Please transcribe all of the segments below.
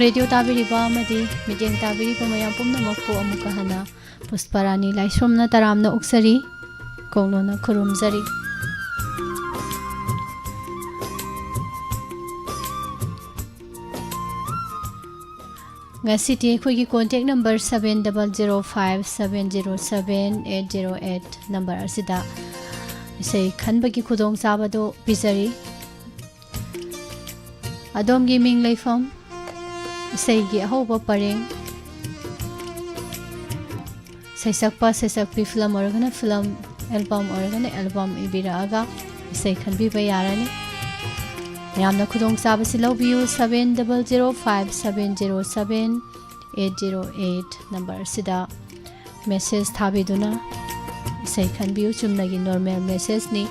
Radio ताबिरिबा अमदि मिजेंग ताबिरिबा मयाम पुम्नमक्पु अमुका हना Pushparani लाइस्रोमना तरामना उक्सरी कौलोना खुरुमजरी ngasi khoi contact number 7005707808 number asida isei khanbagi khudong sabado bizari adom gi ming leifam isei gi ahoba pareng saisakpa saisakpi film organa film album ibira aga isei khanbi ba yarani yamna khudong sabasi lobiu 7005707808 number sida message thabiduna isai khanbiu chumnagi normal message ni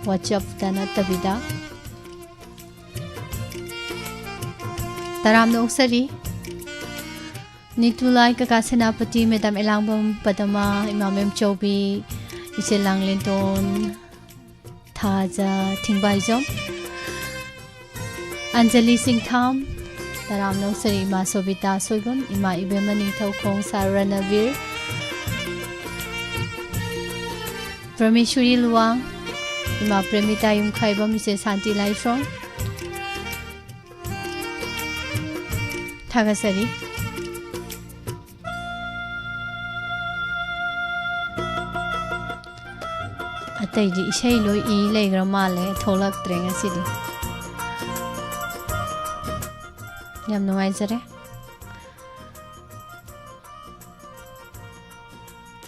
whatsapp dana tabida taramna uksari nitulai ka kasenapati madam elangbam padama imamem chobi iselang linton thaja thingbaijom Anjali Singh Tham, Taramno Sari Ima Sobita Soibam, Ima Ibemani Thokong Saranavir, Prameshwari Luang, Ima Premita Yumkhaibam, Mrs. Santi Laishong, Thagasari, Ataiji Ishei Lo E Legramale, Tholak Trenga City. Yam nuwaizare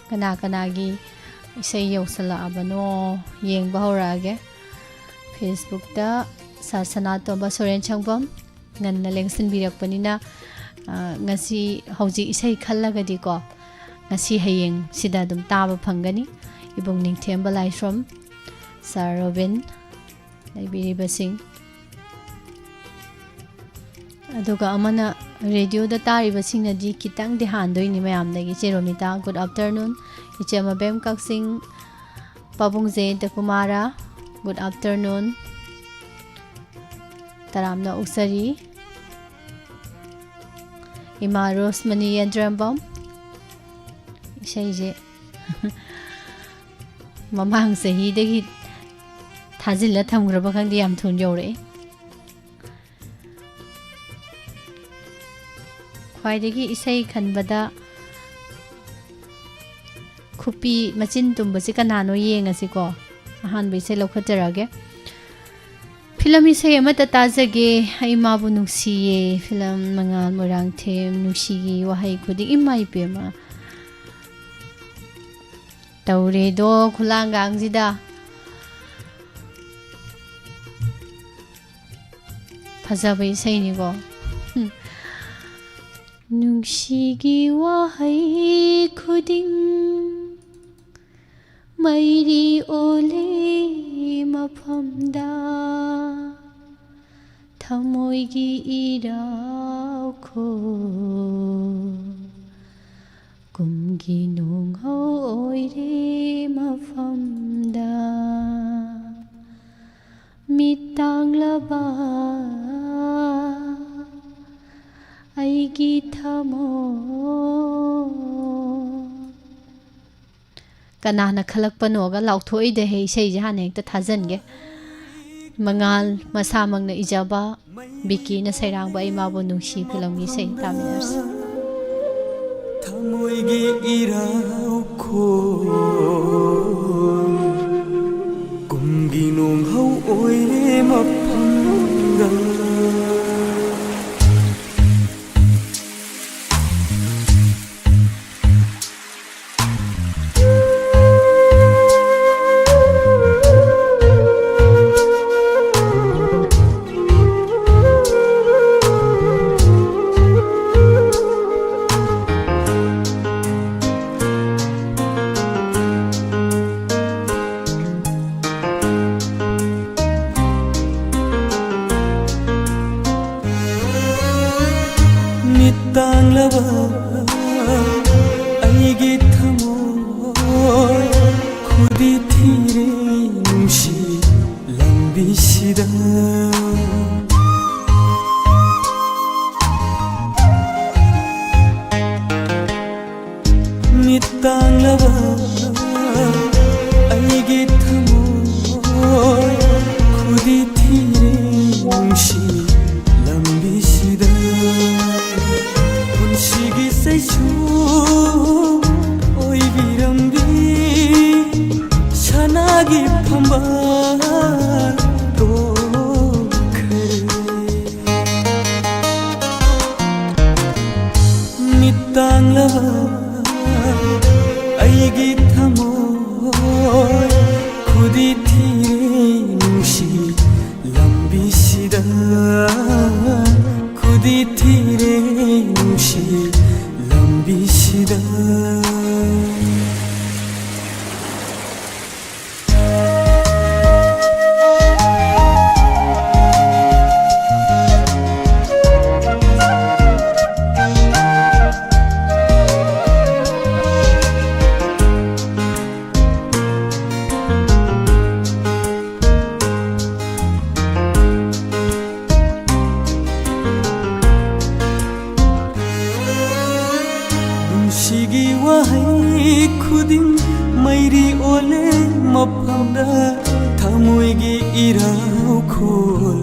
kana gi isei yosala abano yengba horage Facebook da sarsana tomba soren changbam nganna lengsin birakpanina ngasi hauji isei khallagadi ko ngasi hayeng sida dum taba phangani ibong ningthemba laishrom Sir Robin laibiri basing aduga amana radio da tari basing di kitang di handoi ni mayam dagi cheromita good afternoon ichema bem kaksing pabung je de kumara good afternoon taramna usari ima rosmani yandrambam isei je mamang sahi dagi thajilla thamgraba khangdi yam thun yore Khwaidagi isei khanbada khupi machin tumbasi kanano yengasi ko ahan bai sei lokhatarage film isei amata tajage aima bu nungsiye film mangal morang them nungsi wahai khudi imai pema taure do khulangang jida phajabai sei ni go Nungshigi wahai khuding mairi ole maphamda thamoigi irau kho kumgi nung ho oire maphamda mitang laba aigi thamo kanana khalak panoga lauthoi de hei sei jahane ekta thajange mangal masamangna ijaba biki na sairangba imabu nungsi film gi sei taminers thamoigi irau kho kumgi nong hau oire maphamga ꯇꯥꯡꯂꯕ ꯑꯩꯒꯤ ꯊꯃꯣꯏ ꯈꯨꯗꯤ ꯊꯤꯔꯦ ꯅꯨꯡꯁꯤ ꯂꯝꯕꯤꯁꯤꯗ ꯄꯨꯟꯁꯤꯒꯤ ꯆꯩꯁꯨ ꯑꯣꯏꯕꯤꯔꯝꯕꯤ ꯁꯅꯥꯒꯤ ꯐꯝꯕꯥꯜ ꯇꯣꯛꯈ꯭ꯔꯦ ꯃꯤꯠ ꯇꯥꯡꯂꯕ ꯑꯩꯒꯤ ꯊꯃꯣꯏ ꯈꯨꯗꯤ ꯊꯤꯔꯦ ꯅꯨꯡꯁꯤ ꯂꯝꯕꯤꯁꯤꯗ ꯈꯨꯗꯤ ꯊꯤꯔꯦ ꯅꯨꯡꯁꯤ ꯂꯝꯕꯤꯁꯤꯗ ꯅꯨꯡꯁꯤꯒꯤ ꯋꯥꯍꯩ ꯈꯨꯗꯤꯡ ꯃꯩꯔꯤ ꯑꯣꯜꯂꯦ ꯃꯐꯝꯗ ꯊꯃꯣꯏꯒꯤ ꯏꯔꯥꯎꯈꯣꯜ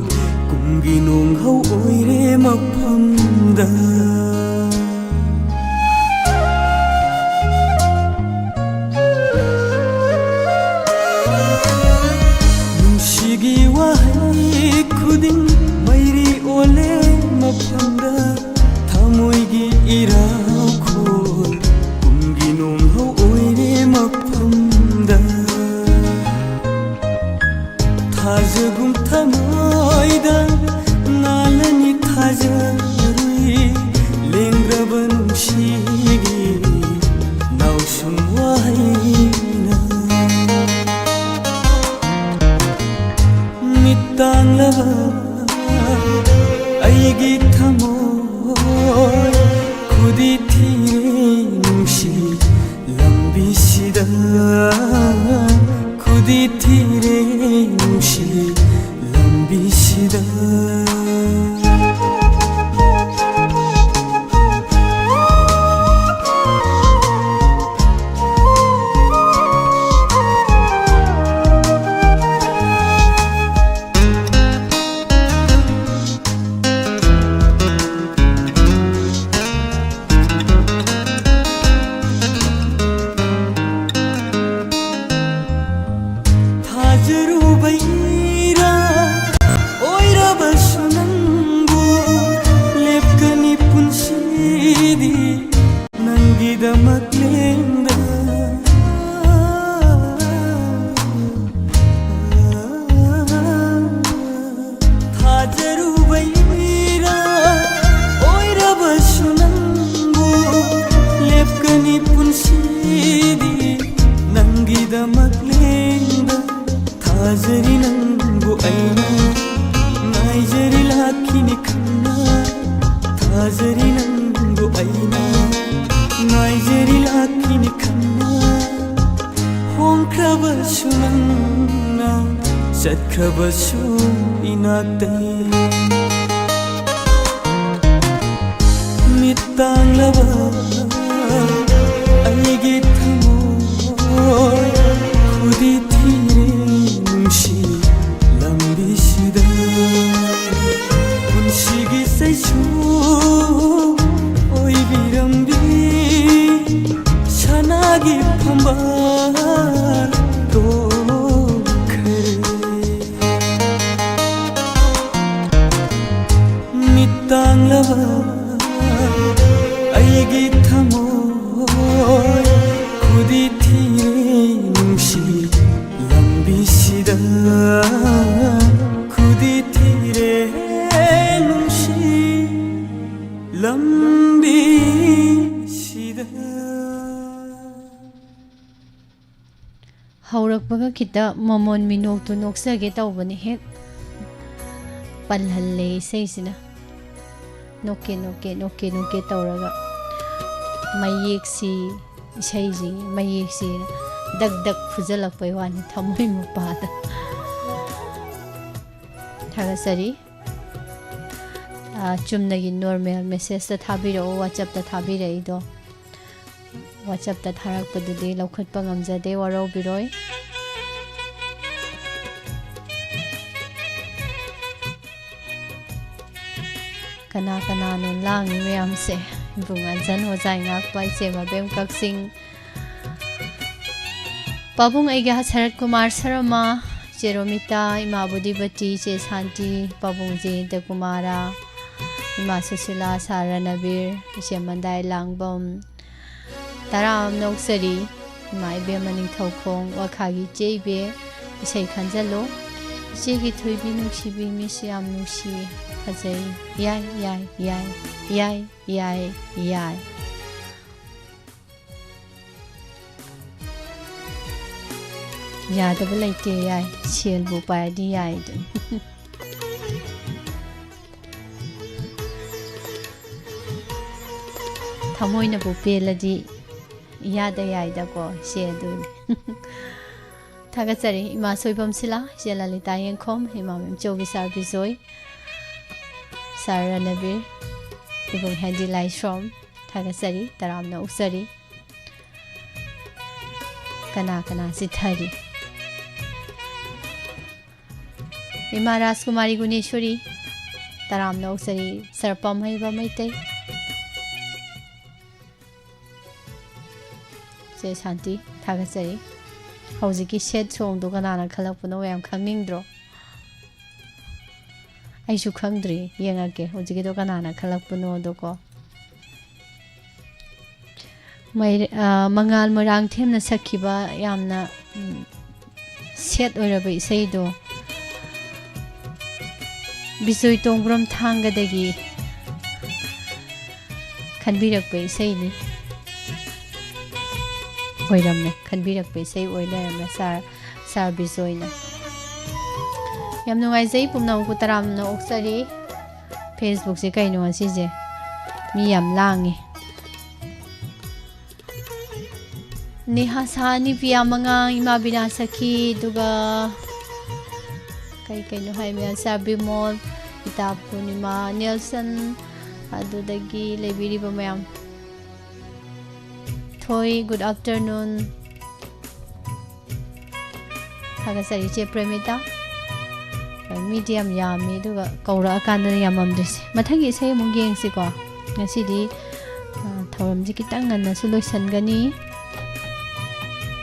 ꯀꯨꯝꯒꯤ ꯅꯣꯡꯍꯧ ꯑꯣꯏꯔꯦ ꯃꯐꯝꯗ ꯅꯨꯡꯁꯤꯒꯤ ꯋꯥꯍꯩ ꯈꯨꯗꯤꯡ ꯃꯩꯔꯤ ꯑꯣꯜꯂꯦ ꯃꯐꯝꯗ ꯊꯃꯣꯏꯒꯤ ꯏꯔꯥꯎꯈꯣꯜ ꯀꯨꯝꯒꯤ ꯅꯣꯡꯍꯧ ꯑꯣꯏꯔꯦ ꯃꯐꯝꯗ ꯊꯥꯖꯒꯨꯝ ꯊꯃꯣꯏꯗ ꯉꯥꯜꯂꯅꯤ ꯊꯥꯖꯔꯨꯏ ꯂꯦꯡꯗ꯭ꯔꯕ ꯅꯨꯡꯁꯤꯒꯤ ꯅꯥꯎꯁꯨꯝ ꯋꯥꯍꯩꯅ ꯃꯤꯠ ꯇꯥꯡꯂꯕ ꯑꯩꯒꯤ ꯊꯃꯣꯏ ꯈꯨꯗꯤ ꯊꯤꯔꯦ ꯅꯨꯡꯁꯤ ꯂꯝꯕꯤꯁꯤꯗ ꯈꯨꯗꯤ ꯊꯤꯔꯦ ꯅꯨꯡꯁꯤ ꯂꯝꯕꯤꯁꯤꯗ ꯊꯥꯖꯔꯨꯕꯩꯔꯥ ꯑꯣꯏꯔꯕꯁꯨ ꯅꯪꯕꯨ ꯂꯦꯞꯀꯅꯤ ꯄꯨꯟꯁꯤꯗꯤ ꯅꯪꯒꯤꯗꯃꯛ ꯂꯦꯡꯗ ꯊꯥꯖꯔꯨꯕꯩꯔꯥ ꯑꯣꯏꯔꯕꯁु ꯅꯪꯕꯨ ꯂꯦꯞꯀꯅꯤ ꯄꯨꯟꯁꯤꯗꯤ ꯅꯪꯒꯤꯗꯃꯛ ꯂꯦꯡꯗ ꯊꯥꯖꯔꯤ ꯅꯪꯕꯨ ꯑꯩꯅ ꯉꯥꯏꯖꯔꯤ ꯂꯥꯛꯈꯤꯅꯤ ꯈꯟꯅ ꯊꯥꯖꯔꯤ ꯅꯪꯕꯨ ꯑꯩꯅ ꯉꯥꯏꯖꯔꯤ ꯂꯥꯛꯈꯤꯅꯤ ꯈꯟꯅ ꯍꯣꯡꯈ꯭ꯔꯕꯁꯨ ꯅꯪꯅ ꯆꯠꯈ꯭ꯔꯕꯁꯨ 이나때 밑땅라바 알기 타모이 부디티레 뭉시 람비시다 분식이 세쇼 오이비람비 샤나기 판발 또 땅라바 아이기 타모이 구디티레 뭉시 람비시다 구디티레 뭉시 람비시다 हौरकपगा खिता ममोन मिनोक तो नोक्सगे तौबनी हेक पलहल्ले सेसिना नोके नोके नोके नोके तौरगा मयेक्सी इशैजी मयेक्सी दग दग फुजलकपै वानी थमोय मपादा थागसरी चुमनगी नॉर्मल मेसेज ता थाबिरो व्हाट्सएप ता थाबिरइदो WhatsApp ta tharakpadudi laukhatpa ngamjade warobiroi kana kana non langi meyam se bung anjan hojai ngakpa iche mabem kaksing Pabung Aiga Sarat Kumar Sarama Jeromita Ima Budibati Che Santi Pabung Jinte Kumara Ima Susila Saranabir Ishe Mandai Langbom Taram Noksari Ima Ibe Maning Thokong Wakagi Jebe Ishe Kanjalo Ishe Gi Thuibi Nukshibi Misiam Nuksi Fazai Yai Yai Yai Yai Yai Yai Yadaba laite yai shell bu paidi yai Thamoina bu peladi yada yai da ko shell du Thagatsari ima soibam sila Jelalita Yenkom ima mem chogi sar bizoi Saranabir ibung handi lai shrom Thagatsari taramna usari kana kana sithari Ima Rajkumari Guneshwari Taram Noksari Sarpam Haiba Maite Se Shanti Thagatsari Hauziki Shed Song Dukanana Kalakpuno Yam Kangindro Aishu Kangdri Yangake Huziki Dukanana Kalakpuno Doko Mangal Marang Temna Sakiba Yamna Set Orabai Seido Bisoy Tongbrom Thangadagi Khanbirakpa isei ni Oiramne Khanbirakpa isei oilaramne sar bisoy na Yam nungaijai pumnaw ko taramna oksari Facebook se kaino asije mi yam langi Neha sani piya mga ima binasaki duga Kaino hai me sabi mall ita punima Nelson adudagi lebiri ba mayam Toy good afternoon Hagasari che premita medium yami duga kaura akanda yamam dise mathagi sei mung yeng si ko ngasidi thoram ji kitang nganna su loisan gani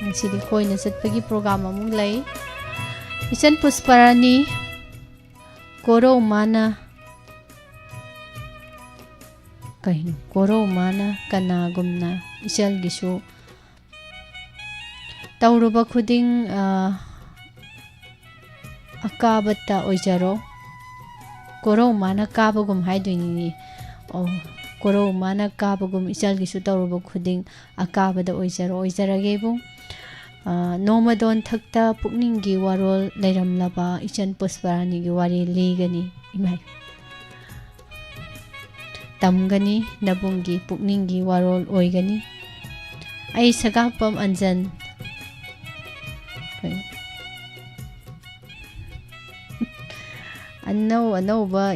ngasidi koina satpagi program amung lai Isan Pusparani Koro Mana Kaino Koro Mana Kana Gumna Isal Gisu Tauruba Kuding Akabata Ojaro Koro Mana Kabagum Haiduni Oh Koro Mana Kabagum Isal Gisu Tauruba Kuding Akabada Ojaro Ojaragebung Nomadon Thakta Pukningi Warol Lairamlaba Ichan Pusparani gi wari ligani imai Tamgani Nabungi Pukningi Warol Oigani Ai Sagakpam Anjan Anau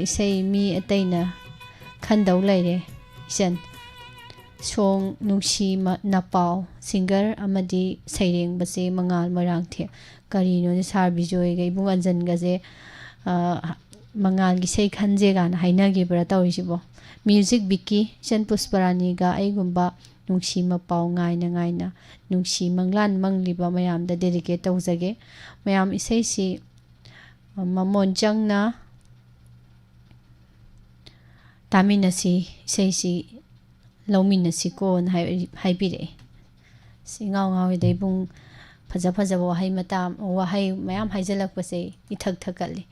isei mi ataina Khandau laire Ichan Song Nungshi Napao singer amadi saireng base mangal marang the karino ni sarbi joy ga ibung anjan ga je mangal gi sei khanje gan haina gi bra tawisibo music biki Chan Pusparani ga aigumba nungshi mapao ngaina nungshi manglan mangliba mayam da dedicate tawjage mayam isei si mamon jangna taminasi isei si Lauminasi ko na haibire Singaw ngaw day bung Paja wahai matam wahai mayam haijalak pase ithak thakali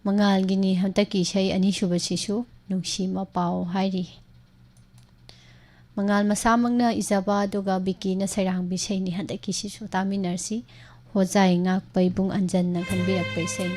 Mangal gini hantaki shay ani shuba sisu Nungshi mapao hairi Mangal masamang na izaba duga biki na sarang bisay ni hantaki sisu taminarsi Hojay ngak pay bung anjan na kanbirakpa isay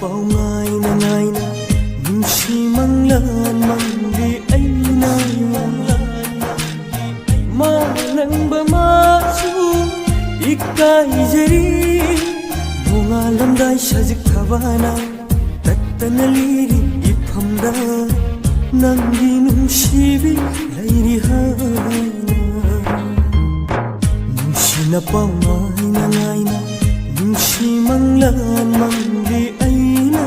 ꯄꯥꯎ ꯉꯥꯏꯅ ꯉꯥꯏꯅ ꯅꯨꯡꯁꯤ ꯃꯪꯂꯥꯟ ꯃꯪꯂꯤ ꯑꯩꯅ ꯃꯥꯂꯪꯕ ꯃꯥꯁꯨ ꯏꯀꯥꯏꯖꯔꯤ ꯅꯣꯡꯉꯥꯜꯂꯝꯗꯥꯏ ꯁꯖꯤꯛ ꯊꯕꯥꯅ ꯇꯠꯇꯅ ꯂꯤꯔꯤ ꯏꯐꯝꯗ ꯅꯪꯒꯤ ꯅꯨꯡꯁꯤꯕꯤ ꯂꯩꯔꯤ ꯍꯥꯏꯅ ꯅꯨꯡꯁꯤꯅ ꯄꯥꯎ ꯉꯥꯏꯅ ꯉꯥꯏꯅ ꯅꯨꯡꯁꯤ ꯃꯪꯂꯥꯟ ꯃꯪꯂꯤ ꯑꯩꯅ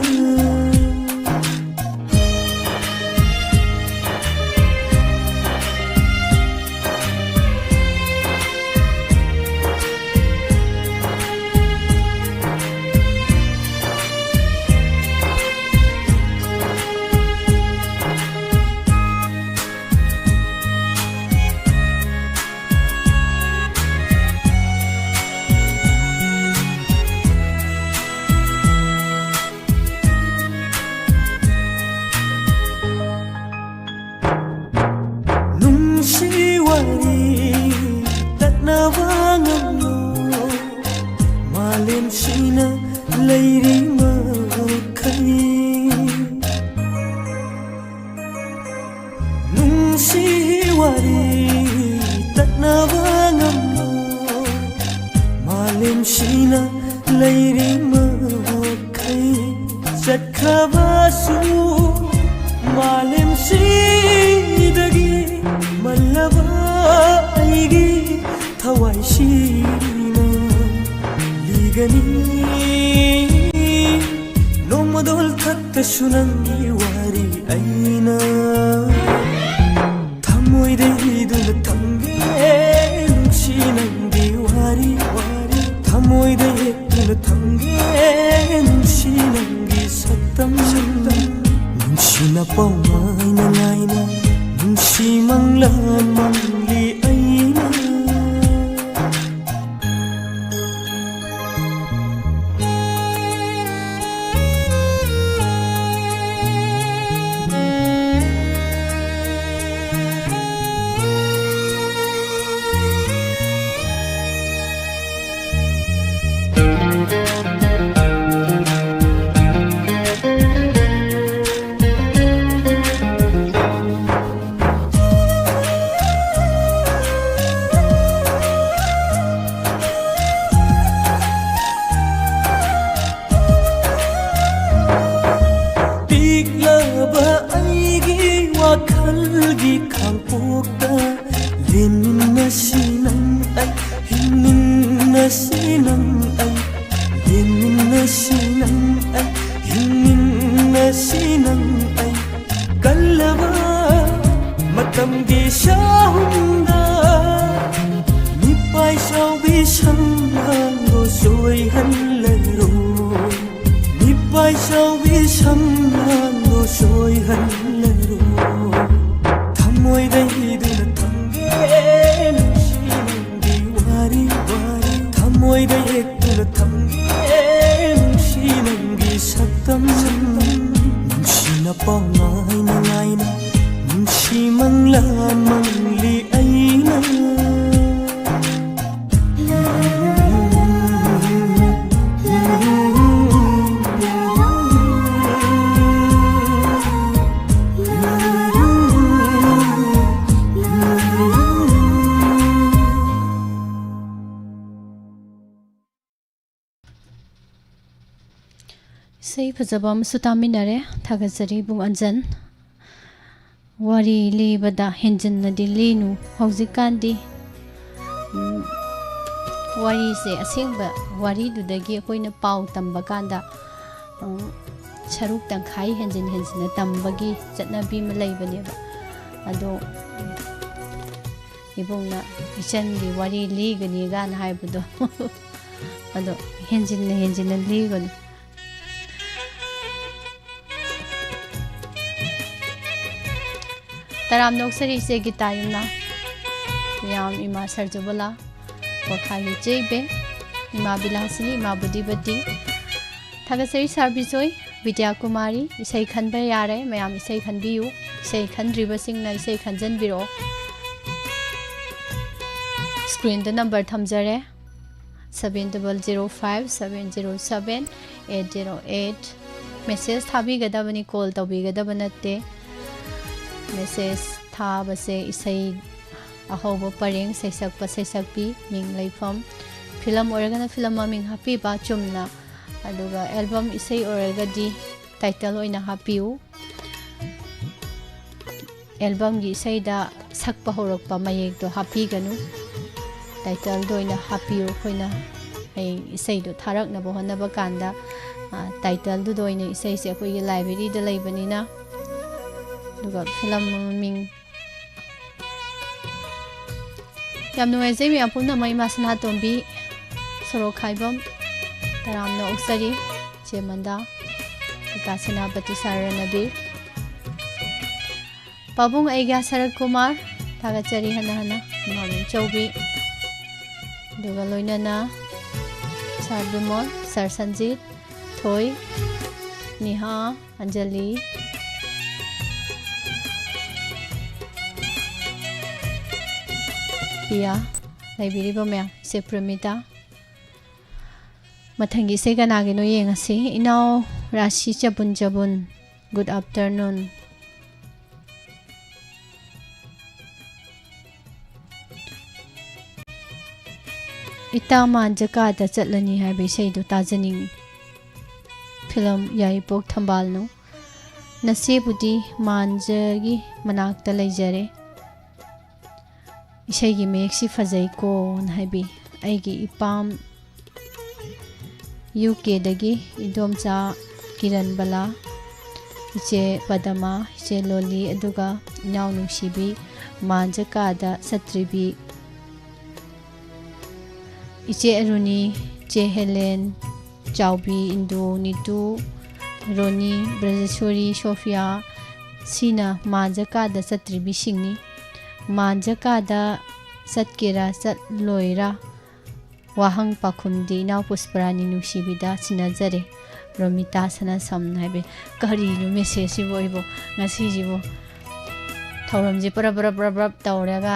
Say Pazabam Sutaminare, Tagasari Bung Anjan Wari Libada Hinjan Nadilinu, Hausikandi Wari say a simba, Wari do the Gia Queen of Pau Tambakanda Charuk and Kai Hinjan Hinjan Tambagi, Zatna Bim Labaneva Ado Ibuna Ichangi Wari League and Yagan Hybudo Ado Hinjan and League. Taram noksari se gitayuna yam ima sarjubala wakhali jebe ima bilasini ima budibati thagasari sarbisoi vidya kumari isai khanba yare mayam isai khanbiyu isai khandriba singna isai khanjanbiro screen the number thamjare 7005 707 808 message थाबीगदबनी call तौबीगदब नत्ते message थाबसे इसै अहौब परेंग सैसक सैसकपी मिंग लेफम फिल्म ओरगना फिल्म मिंग हापीबा चुमना अदुगा एल्बम इसै ओरगदी टाइटल ओइना हापिउ एल्बम की इसैदा सकपा होरकपा मयेक तो हापीगनु टाइटल दो ओइना हापिउ खोइना ऐ इसैदो थारकनबो होनबा कांदा टाइटल दो ओइना इसैसे अखोइगी लाइब्रेरी दा लैबनिना दुगा फिल्म मिंग याम नुवाइजै मी अपुना मै मासना तोंबी सरो खाइबम तरामना उक्सरी चेमंदा कासेनापति सारनबीर पाबुंग ऐगा शरद कुमार थागचरी हना हना मामिन चौबी दुगा लोइनना सर बिमल सर संजीत थोय निहा अंजलि पिया लाइब्रेरी मैम से प्रमिता मथंगी से कनागिनो येंगसी इनाव राशि चबुन चबुन गुड आफ्टरनून इता मांजका चलनी है बेसैदो ताजनिंग फिल्म याइपोक थंबालनो नसेबुदी मांजगी मनाक्ता लैजरे इशैगी मेक्सी फजैको नाइबी ऐगी इपाम UK दगी इदोमचा किरण बला इचे पदमा इचे लोली अदुगा इनाव नुसीबी मांजकादा सत्रिबी इचे अरुणी चे हेलेन चाउबी इंदो नीतू रोनी ब्रजेश्वरी सोफिया सीना मांजकादा सत्रिबी सिंगनी मांजकादा सत्केरा सत्लोइरा वाहंग पाखुमदी इनाव पुष्परानी नुसीबिदा सिनाजरे रोमिता सना समनाइबे करिनु मेसेज बोइबो ngasijibo थौरमजे परा परा परा परा तौरगा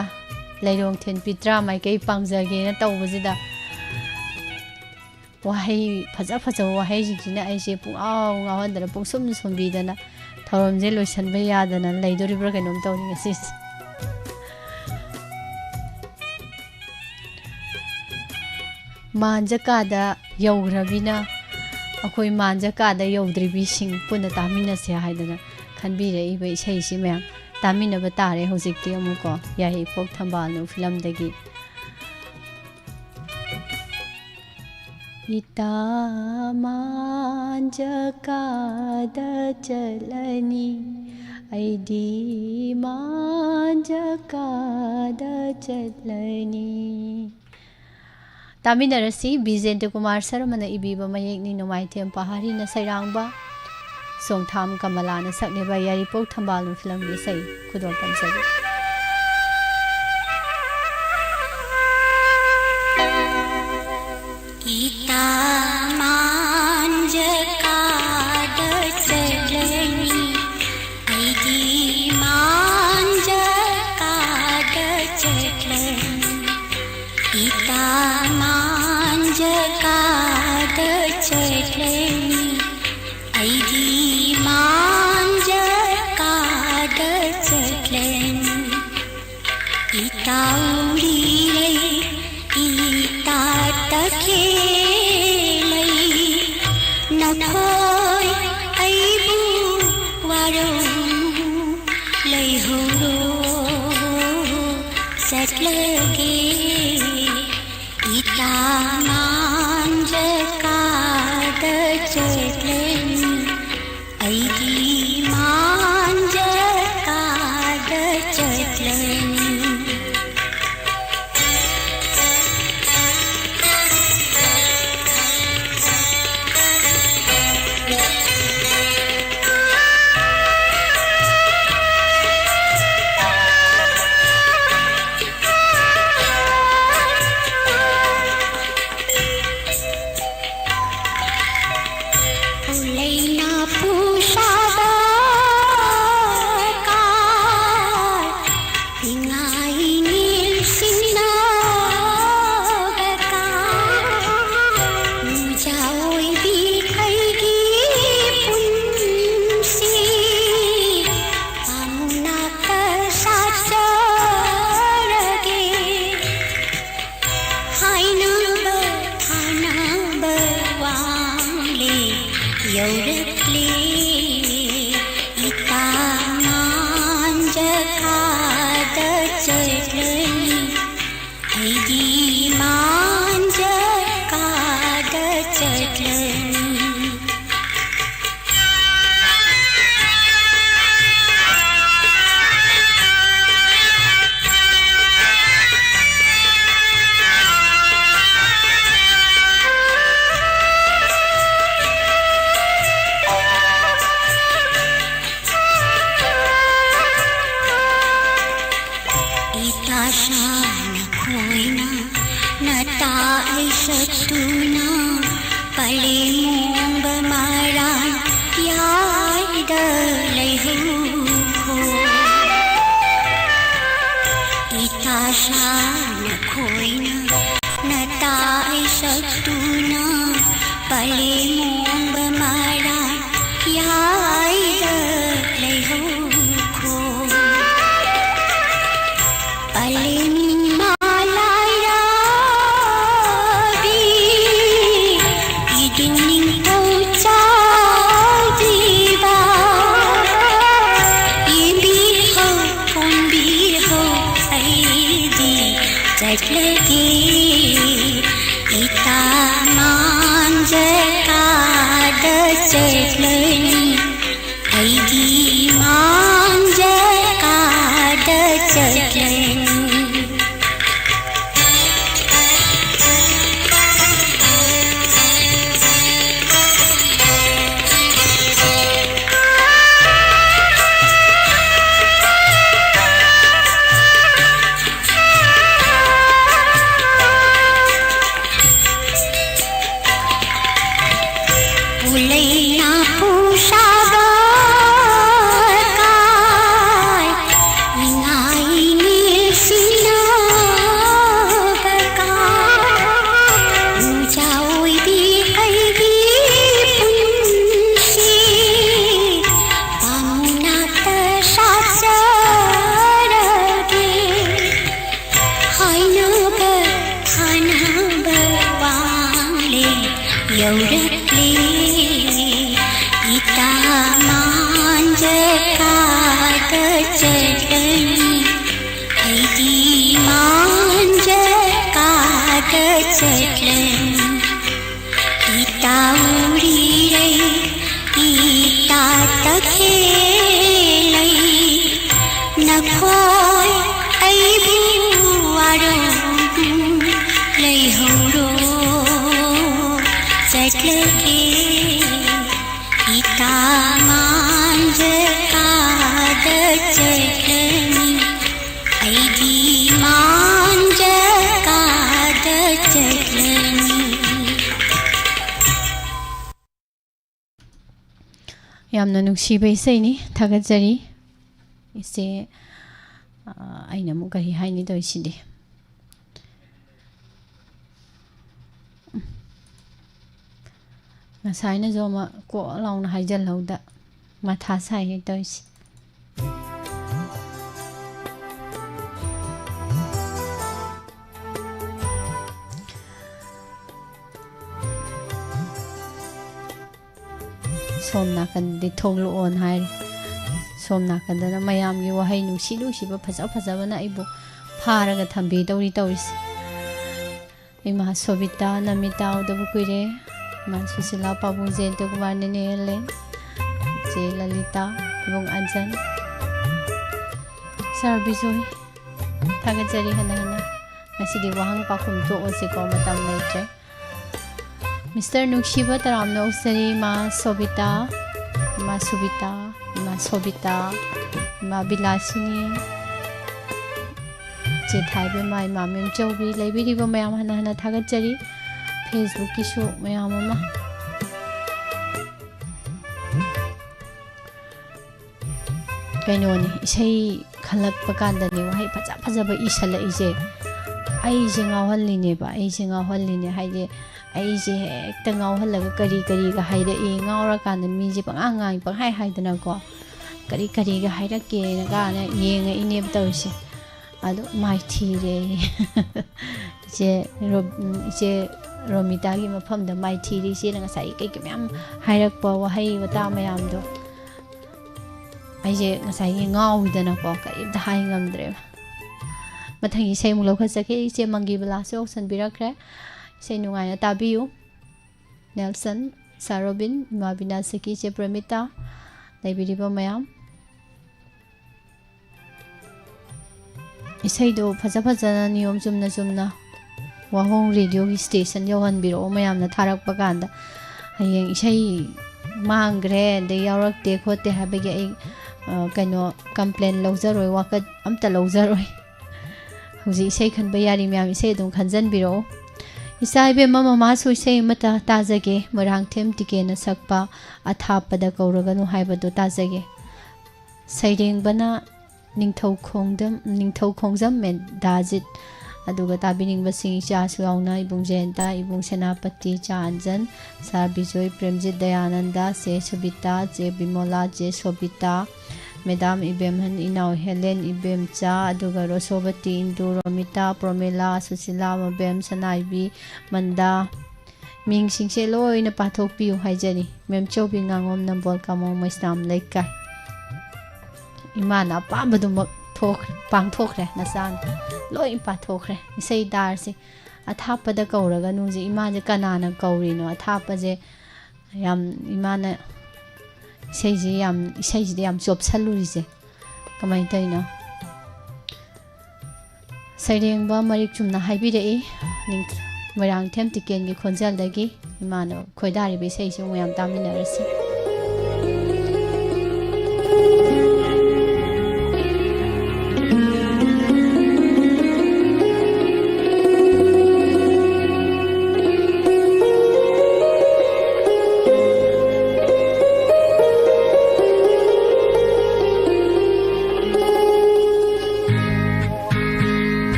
लैरोंग थेन पित्रा माइकै पांगजगे ना तौबजिदा वाहै फजा फजा वाहै जिना आइसे पुआव गावदरा पुसुम सुमबिदना थौरमजे लोइसनबे यादना लैदोरिब्रा कैनोम तौनि ngasi मांजकादा यौग्रबिना अखोई मांजकादा यौद्रिबिसिंग पुना तामिनसे हाइदना खनबिरइबे इशैसि मैम तामिनबा तारे हौजिकति अमुको याहि पोक थंबालनु फिल्म दगी इता मांजकादा चलनी ऐदी मांजकादा चलनी तामिनरसी बिजेंद्र कुमार शर्मन इबीबा मयेकनी नोमाइथेम पहाड़ी न सैरांगबा सोंगथाम कमला न सकनेबा यारिपोक थंबालु फिल्म नि सै खुदों पंसरी इता मांजकाद चलनी ऐदी मांजकाद चलनी इता मांजकाद चलनी ऐदी मांजकाद चलनी इता उड़ी इता तखेलै नखोय ऐबु वारो लैहोरो सटलगे इता मांजकाद चलनी ऐदी मांजकाद चलनी चटनी ऐदी मांझ काद चटनी शान खोयना नता ऐशतुना पले मूंग मारा याद लहू खो इता शान खोयना नता ऐशतुना पले मूंग मारा याद लहू खो ꯌꯥꯝꯅ ꯅꯨꯡꯁꯤꯕ ꯏꯁꯩꯅꯤ ꯊꯥꯒꯠꯆꯔꯤ ꯏꯆꯦ ꯑꯩꯅ ꯑꯃꯨꯛ ꯀꯔꯤ ꯍꯥꯏꯅꯤ ꯇꯧꯏꯁꯤꯗꯤ ꯉꯁꯥꯏꯅꯁꯨ ꯑꯃ ꯀꯣꯛ ꯂꯥꯎꯅ ꯍꯥꯏꯖꯜꯍꯧꯗ ꯃꯊꯥ ꯁꯥꯏꯍꯦ ꯇꯧꯏꯁꯤ ꯁꯣꯝ ꯅꯥꯀꯟꯗꯗꯤ ꯊꯣꯛꯂꯛꯑꯣꯅ ꯍꯥꯏꯔꯤ ꯁꯣꯝ ꯅꯥꯀꯟꯗꯅ ꯃꯌꯥꯝꯒꯤ ꯋꯥꯍꯩ ꯅꯨꯡꯁꯤ ꯅꯨꯡꯁꯤꯕ ꯐꯖ ꯐꯖꯕꯅ ꯑꯩꯕꯨ ꯐꯥꯔꯒ ꯊꯝꯕꯤꯗꯧꯔꯤ ꯇꯧꯔꯤꯁꯦ ꯏꯃꯥ ꯁꯣꯕꯤꯇꯥ ꯅꯃꯤꯇꯥ ꯎꯗꯕ ꯀꯨꯏꯔꯦ ꯏꯃꯥ ꯁꯨꯁꯤꯂꯥ ꯄꯥꯕꯨꯡ ꯖꯌꯟꯇꯀꯨꯃꯥꯔ ꯅꯦꯅꯦ ꯍꯦꯂꯦꯟ ꯏꯆꯦ ꯂꯂꯤꯇꯥ ꯏꯕꯨꯡ ꯑꯟꯖꯟ ꯁꯥꯔ ꯕꯤꯖꯣꯏ ꯊꯥꯒꯠꯆꯔꯤ ꯍꯟꯅ ꯍꯟꯅ ꯉꯁꯤꯗꯤ ꯋꯥꯍꯪ ꯄꯥꯎꯈꯨꯝ ꯊꯣꯛꯑꯁꯤꯀꯣ ꯃꯇꯝ ꯂꯩꯇ꯭ꯔꯦ मिस्टर नुक्शिबा तरामना उसरी माँ सोबिता माँ सुबिता माँ सोबिता माँ बिलासिनी जेठाइबे माँ मामेम चौबी लेबिरिबो मयाम हना हना थागतजरी फेसबुक की शो मयाम अमा कइनोनी इसेई खलकपा कांदनी वहाई फजा फजाबा इसलइजे आइजे गावहल्लिनेबा आइजे गावहल्लिने हाइजे आइजे हेक्ता गावहल्लगा करी करीगा हाइरई गावराकान मीजे पंगांगाई पंहाई हाइदनाको करी करीगा हाइरकेना गाना येंगा इनेब तौसे अदो माइथीरे इचे रोमितागी मफमदा माइथीरे इचेना ngasai kei मैम हाइरकपा वहाई वता मयामदो आइजे ngasai गावदनाको करीबदा हाइ ngamdreba ꯃꯊꯪꯒꯤ ꯏꯁꯩ ꯑꯃꯨꯛ ꯂꯧꯈꯠꯆꯒꯦ ꯏꯆꯦ ꯃꯪꯒꯤ ꯕꯂꯥꯁꯨ ꯌꯧꯁꯟꯕꯤꯔꯛꯈ꯭ꯔꯦ ꯏꯁꯩ ꯅꯨꯡꯉꯥꯏꯅ ꯇꯥꯕꯤꯌꯨ ꯅꯦꯜꯁꯟ ꯁꯥꯔꯣꯕꯤꯟ ꯏꯃꯥ ꯕꯤꯅꯥꯁꯤꯀꯤ ꯏꯆꯦ ꯄ꯭ꯔꯃꯤꯇꯥ ꯂꯩꯕꯤꯔꯤꯕ ꯃꯌꯥꯝ ꯏꯁꯩꯗꯣ ꯐꯖꯅ ꯅꯤꯌꯣꯝ ꯆꯨꯝꯅ ꯋꯥꯍꯣꯡ ꯔꯦꯗꯤꯑꯣꯒꯤ ꯁ꯭ꯇꯦꯁꯟ ꯌꯧꯍꯟꯕꯤꯔꯛꯑꯣ ꯃꯌꯥꯝꯅ ꯊꯥꯔꯛꯄ ꯀꯥꯟꯗ ꯍꯌꯦꯡ ꯏꯁꯩ ꯃꯥꯡꯈ꯭ꯔꯦ ꯑꯗꯩ ꯌꯥꯎꯔꯛꯇꯦ ꯈꯣꯠꯇꯦ ꯍꯥꯏꯕꯒꯤ ꯑꯩ ꯀꯩꯅꯣ ꯀꯝꯄ꯭ꯂꯦꯟ ꯂꯧꯖꯔꯣꯏ ꯋꯥꯀꯠ ꯑꯝꯇ ꯂꯧꯖꯔꯣꯏ ꯍꯧꯖꯤꯛ ꯏꯁꯩ ꯈꯟꯕ ꯌꯥꯔꯤ ꯃꯌꯥꯝ ꯏꯁꯩ ꯑꯗꯨꯝ ꯈꯟꯖꯟꯕꯤꯔꯛꯑꯣ ꯏꯆꯥ ꯏꯕꯦꯝꯃ ꯃꯃꯥꯁꯨ ꯏꯁꯩ ꯑꯃꯇ ꯇꯥꯖꯒꯦ ꯃꯣꯏꯔꯥꯡꯊꯦꯝ ꯇꯤꯀꯦꯅ ꯁꯛꯄ ꯑꯊꯥꯞꯄꯗ ꯀꯧꯔꯒꯅꯨ ꯍꯥꯏꯕꯗꯣ ꯇꯥꯖꯒꯦ ꯁꯩꯔꯦꯡꯕꯅ ꯅꯤꯡꯊꯧꯈꯣꯡꯖꯝ ꯃꯦꯙꯥꯖꯤꯠ ꯑꯗꯨꯒ ꯇꯥꯕꯤꯅꯤꯡꯕꯁꯤꯡ ꯏꯆꯥꯁꯨ ꯌꯥꯎꯅ ꯏꯕꯨꯡ ꯖꯌꯦꯟꯇ ꯏꯕꯨꯡ ꯁꯦꯅꯥꯄꯇꯤ ꯆꯥ ꯑꯟꯖꯟ ꯁꯥꯔ ꯕꯤꯖꯣꯏ ꯄ꯭ꯔꯦꯝꯖꯤꯠ ꯗꯌꯥꯅꯟꯗ ꯆꯦ ꯁꯨꯕꯤꯇꯥ ꯆꯦ ꯕꯤꯃꯣꯂꯥ ꯆꯦ ꯁꯣꯕꯤꯇꯥ ꯃꯦꯗꯥꯝ ꯏꯕꯦꯝꯍꯟ ꯏꯅꯥꯎ ꯍꯦꯂꯦꯟ ꯏꯕꯦꯝꯆꯥ ꯑꯗꯨꯒ ꯔꯣꯁꯣꯕꯇꯤ ꯏꯟꯗꯨ ꯔꯣꯃꯤꯇꯥ ꯄ꯭ꯔꯣꯃꯦꯂꯥ ꯁꯨꯁꯤꯂꯥ ꯃꯕꯦꯝ ꯁꯅꯥꯏꯕꯤ ꯃꯟꯗꯥ ꯃꯤꯡꯁꯤꯡꯁꯦ ꯂꯣꯏꯅ ꯄꯥꯊꯣꯛꯄꯤꯌꯨ ꯍꯥꯏꯖꯔꯤ ꯃꯦꯝꯆꯧꯕꯤ ꯉꯥꯉꯣꯝ ꯅꯝꯕꯣꯜ ꯀꯥꯃꯣꯡ ꯃꯩꯁꯅꯥꯝ ꯂꯩꯀꯥꯏ ꯏꯃꯥꯅ ꯑꯄꯥꯝꯕꯗꯨꯃꯛ ꯄꯥꯡꯊꯣꯛꯈ꯭ꯔꯦ ꯅꯆꯥꯅ ꯂꯣꯏ ꯄꯥꯊꯣꯛꯈ꯭ꯔꯦ ꯏꯁꯩ ꯇꯥꯔꯁꯤ ꯑꯊꯥꯞꯄꯗ ꯀꯧꯔꯒꯅꯨꯁꯦ ꯏꯃꯥꯁꯦ ꯀꯅꯥꯅ ꯀꯧꯔꯤꯅꯣ ꯑꯊꯥꯞꯄꯁꯦ ꯌꯥꯝ ꯏꯃꯥꯅ ꯏꯁꯩꯁꯤꯗ ꯌꯥꯝ ꯆꯣꯞꯁꯜꯂꯨꯔꯤꯁꯦ ꯀꯃꯥꯏꯅ ꯇꯧꯔꯤꯅꯣ ꯁꯩꯔꯦꯡꯕ ꯃꯔꯤꯛ ꯆꯨꯝꯅ ꯍꯥꯏꯕꯤꯔꯛꯏ ꯃꯣꯏꯔꯥꯡꯊꯦꯝ ꯇꯤꯀꯦꯟꯒꯤ ꯈꯣꯟꯖꯦꯜꯗꯒꯤ ꯏꯃꯥꯅ ꯈꯣꯏꯗꯥꯔꯤꯕ ꯏꯁꯩꯁꯤ ꯃꯌꯥꯝ ꯇꯥꯃꯤꯟꯅꯔꯁꯤ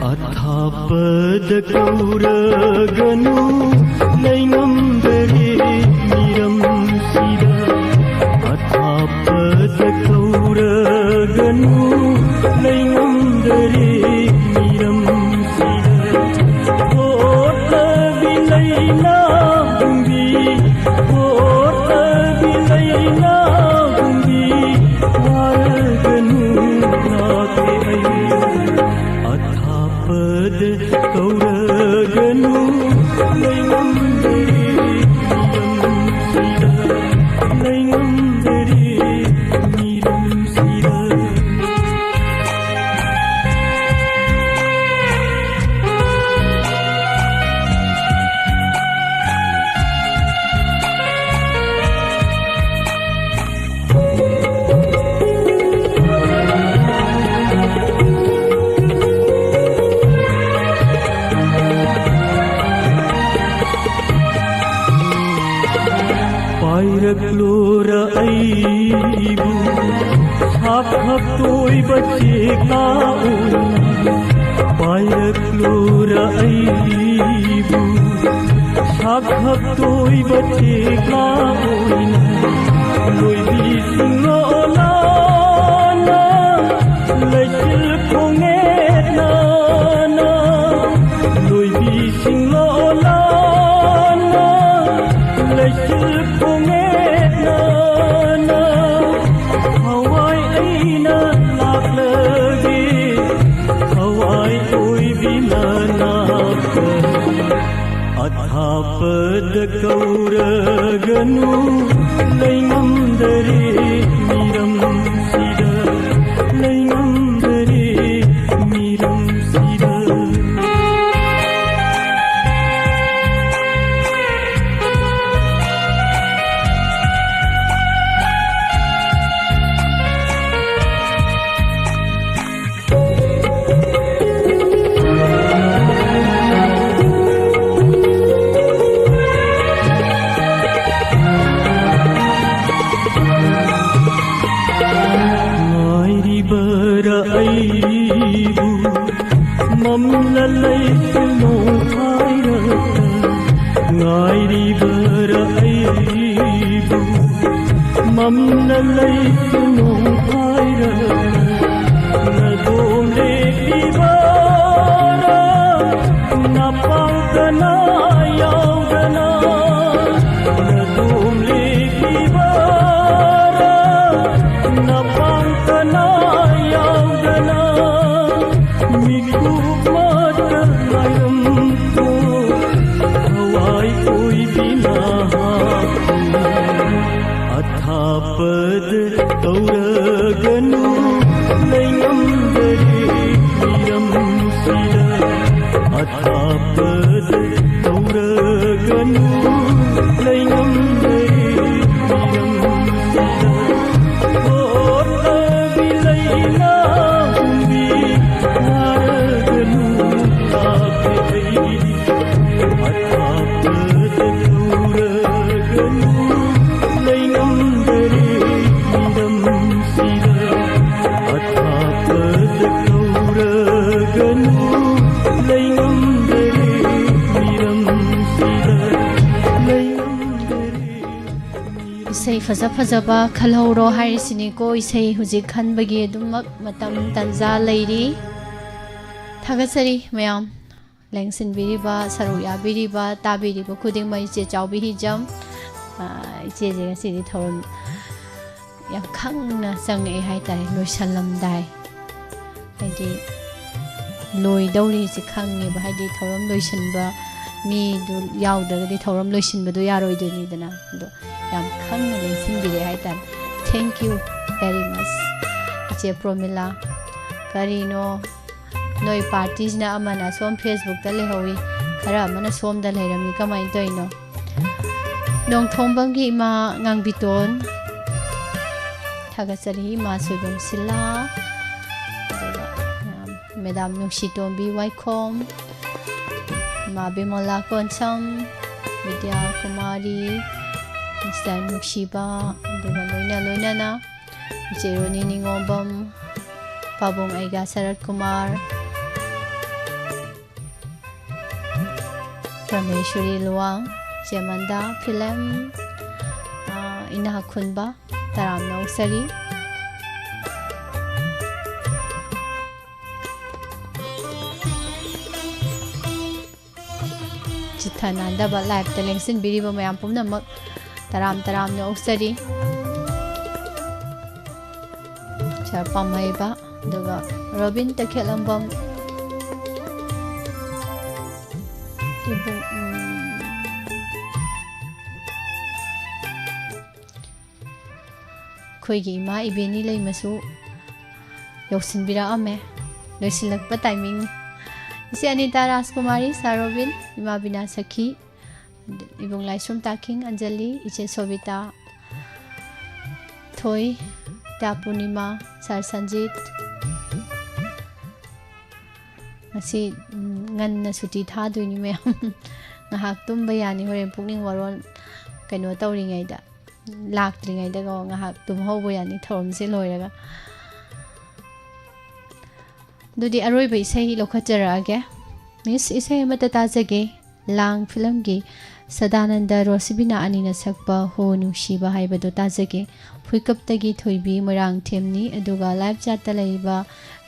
ꯑꯊꯥꯞꯄꯗ ꯀꯧꯔꯒꯅꯨ ꯂꯩꯉꯝꯗꯔꯦ ꯃꯤꯔꯝꯁꯤꯗ ꯑꯊꯥꯞꯄꯗ ꯀꯧꯔꯒꯅꯨ ꯂꯩꯉꯝꯗꯔꯦ ꯃꯤꯔꯝꯁꯤꯗ ꯍꯣꯠꯂꯕꯤ ꯂꯩꯅꯥꯒꯨꯝꯕꯤ ꯍꯣꯠꯂꯕꯤ ꯂꯩꯅꯥꯒꯨꯝꯕꯤ ꯋꯥꯔꯒꯅꯨ ꯂꯥꯛꯀꯦ ꯑꯩ ꯑꯊꯥꯞꯄꯗ ꯀꯧꯔꯒꯅꯨ ꯂꯩꯉꯝꯗꯔꯦ ꯃꯤꯔꯝꯁꯤꯗ ꯂꯩꯉꯝꯗꯔꯦ ꯃꯤꯔꯝꯁꯤꯗ पायरक्लोरा अईबू साखतोइबा चेकाओना पायरक्लोरा अईबू साखतोइबा चेकाओना लोइबी सिंगोलाना लैसिल खोंगेना लोइबी सिंगोलाना लैसिल अथापद कौरगनु लैंगमदरे मिरमसिद लैंगमदरे मिरमसिद mamlalaisu thairata ngairi bara aibu ꯐꯝꯅ ꯂꯩꯇꯨꯅꯣ ꯍꯥꯏꯔꯒ ꯅꯗꯣꯝ ꯂꯦꯞꯂꯤꯕꯔꯥ ꯅꯄꯥꯡꯇꯅ ꯌꯥꯎꯗꯅ ꯅꯗꯣꯝ ꯂꯦꯞꯂꯤꯕꯔꯥ ꯅꯄꯥꯡꯇꯅ ꯌꯥꯎꯗꯅ 미국마다 나염도 하와이 보이비나 아타버드 떠오르ገኑ 내염들이 미ram시다 아타버드 떠오르ገኑ 내염들이 미ram시다 오타빌레이나 isay faza-fazaba khalhoro harisini ko isay hujik khanbagi adumak matam tanja leiri thagasari mayam lengsin biriba saru ya biriba tabiriba khuding mai che chawbi hijam iche je ngasi di thoron yam khangna change hai tare loisalam dai haidi loi dawri si khange ba haidi thorom loisanba mi du yaudagadi thorom loisinba du yaroi deni dana do yam khangna lengsin bire hai tare thank you very much iche promila karino noi parties na amana som Facebook ta lehowi khara amana som da leirami kamai toino nong thombam gi ma ngang biton thagasari ma soibam sila madam nushi tombi waikhom ma bimola koncham vidya kumari Mr. Nukshiba duga loina na jeroni ningombam pabong aiga sarat kumar Rameshwari Luang Jemanda Film Ina Khunba Taram Nausari Chithananda ba live telengsin biriba mayam pumna mak taram Nausari Charpamaiba duga Robin Takhelambam Khoigi ima ibeni lei masu yausinbira ame loisilakpa timing isi Anita Rajkumari Sarobin ima bina sakhi ibong laisum taking Anjali iche Sobita Thoi Tapurnima Sar Sanjit ngasi nganna suti thadoini me ngahak tumba yani horen pukning waron kaino tawringai da laktringai da go ngahak tum hobo yani thorom se loiraga dudi aroi bai sei lokhachara age miss isai mata tajage lang film gi Sadananda Rosibina anina sakpa ho nushiba haibado tajage phuikap tagi thoibi morang themni aduga live chat ta leiba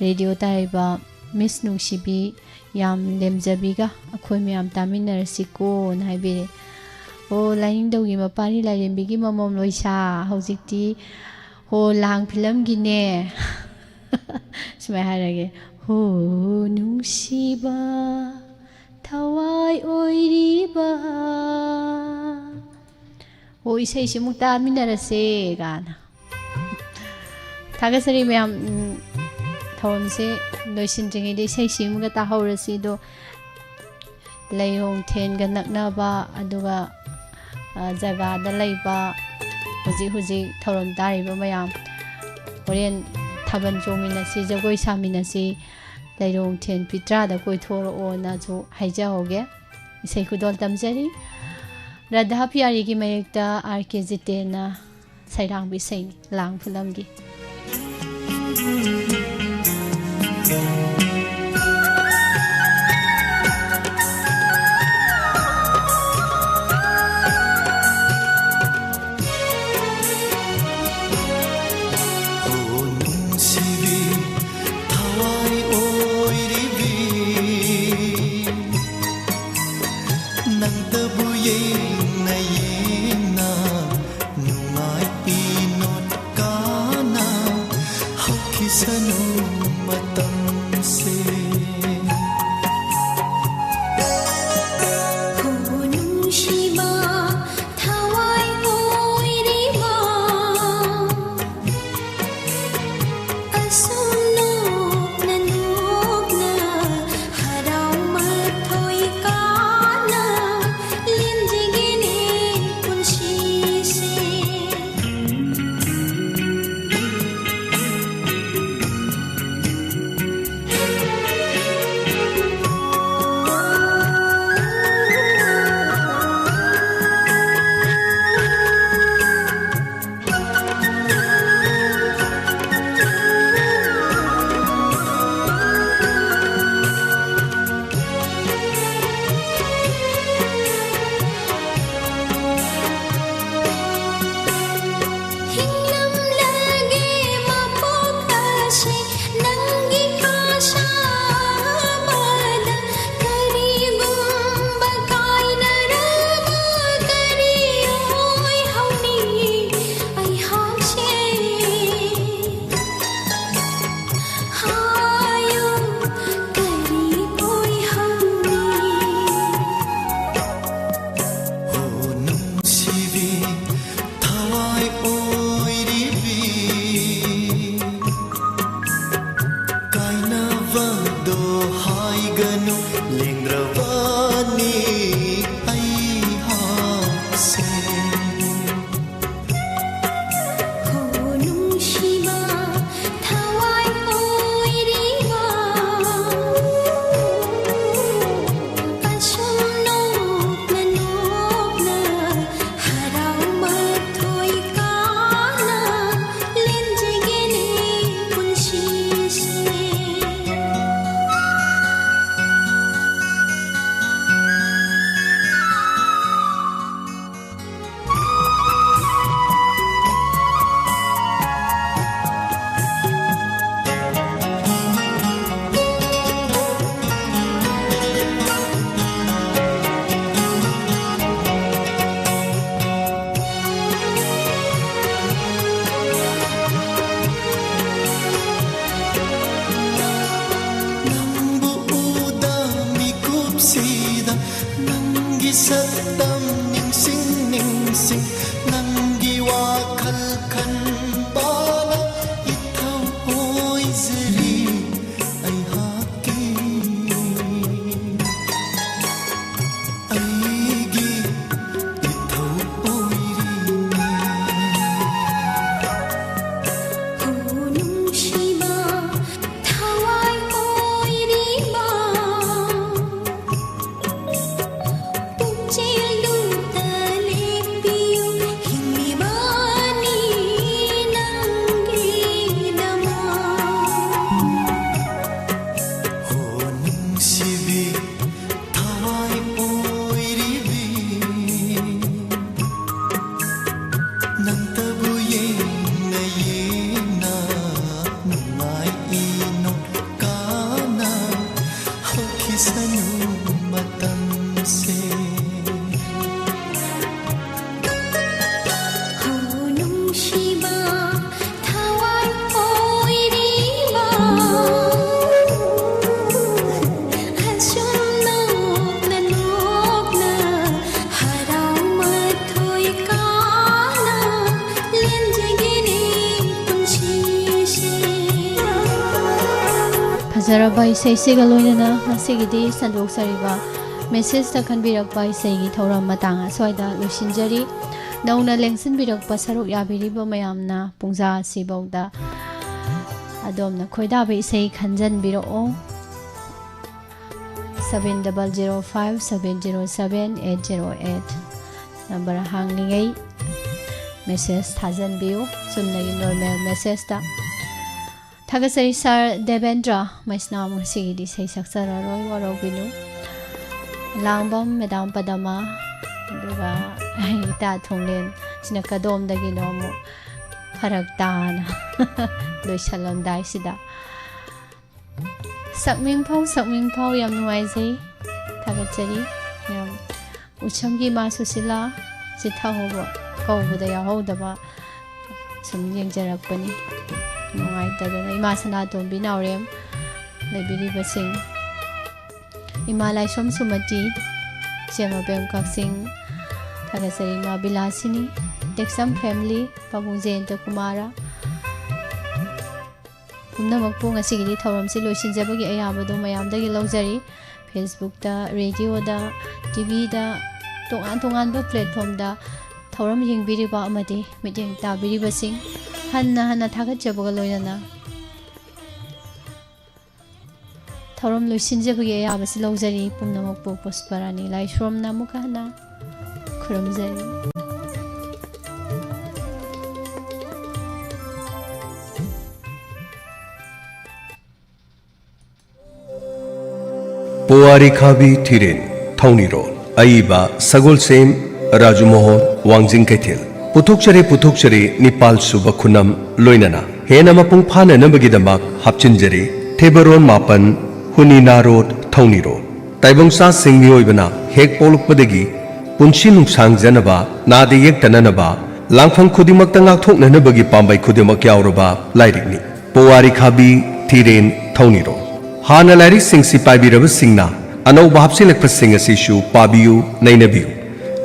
radio taiba Miss Nungsibi yam lemjabiga akhoi myam taminarasiko naibire o laing dogi mapari lairembigi mamom loisa hojikti ho lang film gi ne smai harage ho nungsiba thawai oiriba o isai simuk taminarase gana thagasari myam thoronse loisindringi de sei simuga ta haurasi do leirong then ga naknaba aduga jaga da leiba huji thoron tariba mayam horen thaban jomina si jagoi samina si leirong then pitra da koi thoro ona ju haija hoge isai khudol tamjari radha pyari gi mayekta RK Jitena sairang bi sei lang phulam gi ꯍꯧꯈꯤꯁꯅꯨ ꯃꯇꯝꯁꯦ Saktam ningsing ningsing nangi wakhal khanbala ithau oizri ai haki aigi ithau oiri hunung shima thawai oiri ba Fazaraba isaysiga loinana ngasigidi sandoksariba message ta khanbirakpa isaigi thoram matang aswaida loisinjari nauna lengsinbirakpa saruk yabiriba mayamna pungja sibauda adomna khoidaba isai khanjanbirao 7005707808 number hanglingai message thajanbiu sumnagi normal message ta Thagasari Sir Devendra Maisnam Sigidi say Saksara Roy Warobinu Langbam Madam Padama Duga Ita Tunglen Sinakadom the Ginomo Haragdana Luishalon Daisida Sakming Pao Yam Noisy Tagatari Yam Uchamgi Masusila Sitahoba Go with the Yahodaba Some Yanjarakpani ꯅꯨꯡꯉꯥꯏꯇꯗꯅ ꯏꯃꯥ ꯁꯅꯥꯇꯣꯝꯕꯤ ꯅꯥꯎꯔꯦꯝ ꯂꯩꯕꯤꯔꯤꯕꯁꯤꯡ ꯏꯃꯥ ꯂꯥꯏꯁꯣꯝ ꯁꯨꯃꯇꯤ ꯆꯦꯃꯕꯦꯝ ꯀꯛꯆꯤꯡ ꯊꯥꯒꯠꯆꯔꯤ ꯏꯃꯥ ꯕꯤꯂꯥꯁꯤꯅꯤ ꯇꯦꯛꯁꯝ family ꯄꯥꯕꯨꯡ ꯖꯌꯦꯟꯇ ꯀꯨꯃꯥꯔ ꯄꯨꯝꯅꯃꯛꯄꯨ ꯉꯁꯤꯒꯤꯗꯤ ꯊꯧꯔꯝꯁꯤ ꯂꯣꯏꯁꯤꯟꯖꯕꯒꯤ ꯑꯌꯥꯕꯗꯣ ꯃꯌꯥꯝꯗꯒꯤ ꯂꯧꯖꯔꯤ ꯐꯦꯁꯕꯨꯛꯇ ꯔꯦꯗꯤꯑꯣꯗ ꯇꯤꯚꯤꯗ ꯇꯣꯉꯥꯟ ꯇꯣꯉꯥꯟꯕ ꯄ꯭ꯂꯦꯠꯐꯣꯝꯗ ꯊꯧꯔꯝ ꯌꯦꯡꯕꯤꯔꯤꯕ ꯑꯃꯗꯤ ꯃꯤꯠꯌꯦꯡ ꯇꯥꯕꯤꯔꯤꯕꯁꯤꯡ ꯍꯟꯅ ꯊꯥꯒꯠꯆꯕꯒ ꯂꯣꯏꯅꯅ ꯊꯧꯔꯝ ꯂꯣꯏꯁꯤꯟꯖꯕꯒꯤ ꯑꯌꯥꯕꯁꯤ ꯂꯧꯖꯔꯤ ꯄꯨꯝꯅꯃꯛꯄꯨ ꯄꯨꯁꯄꯔꯥꯅꯤ ꯂꯥꯏꯁ꯭ꯔꯣꯝꯅ ꯑꯃꯨꯛꯀ ꯍꯟꯅ ꯈꯨꯔꯨꯝꯖꯔꯤ Puwari Khabi Thirin Thauniro Aiba Sagolsem Rajumohon Wangjing Kaithil Puthokchare Nipal Suba Khunam Loinana Hena Mapung Phana Nabagi Hapchinjari Thebaron Mapan Hunina Road Thauniro Taibongsa Singh Mioibana Hek Polukpadagi Punshi Nungsang Janaba Nadi Yek Tananaba Langphang Khudimak Tangak Thoknanabagi Pambai Khudimak Yauraba Lairikni Puwari Khabi Thirin Thauniro Hana Larry Singh Sipabirava Singna, Ano Babsi Lakpasing Asishu, Pabiu, Nainabiu.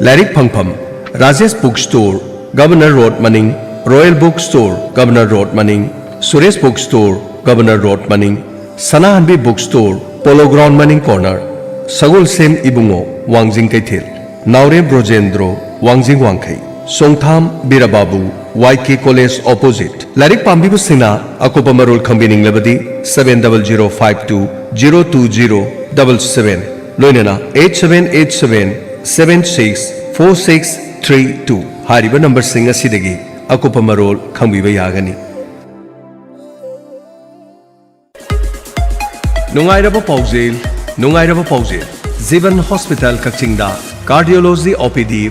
Larry Pangpam, Rajesh Bookstore, Governor Road Manning, Royal Bookstore, Governor Road Manning, Suresh Bookstore, Governor Road Manning, Sanahanbi Bookstore, Polo Ground Manning Corner, Sagul Sem Ibungo, Wangjing Kaithil, Naure Brojendro, Wangjing Wangkai, Songtham Birababu, YK College Opposite. Larik Pambibu Sina, Akopa Marul Combining Labadi, 70052-02077. Loinana 8787-764632. Hariba number Singa Sidagi, Akopa Marul Kambiba Yagani. Nungairaba Pauzil, Zivan Hospital Kachingda, Cardiology OPD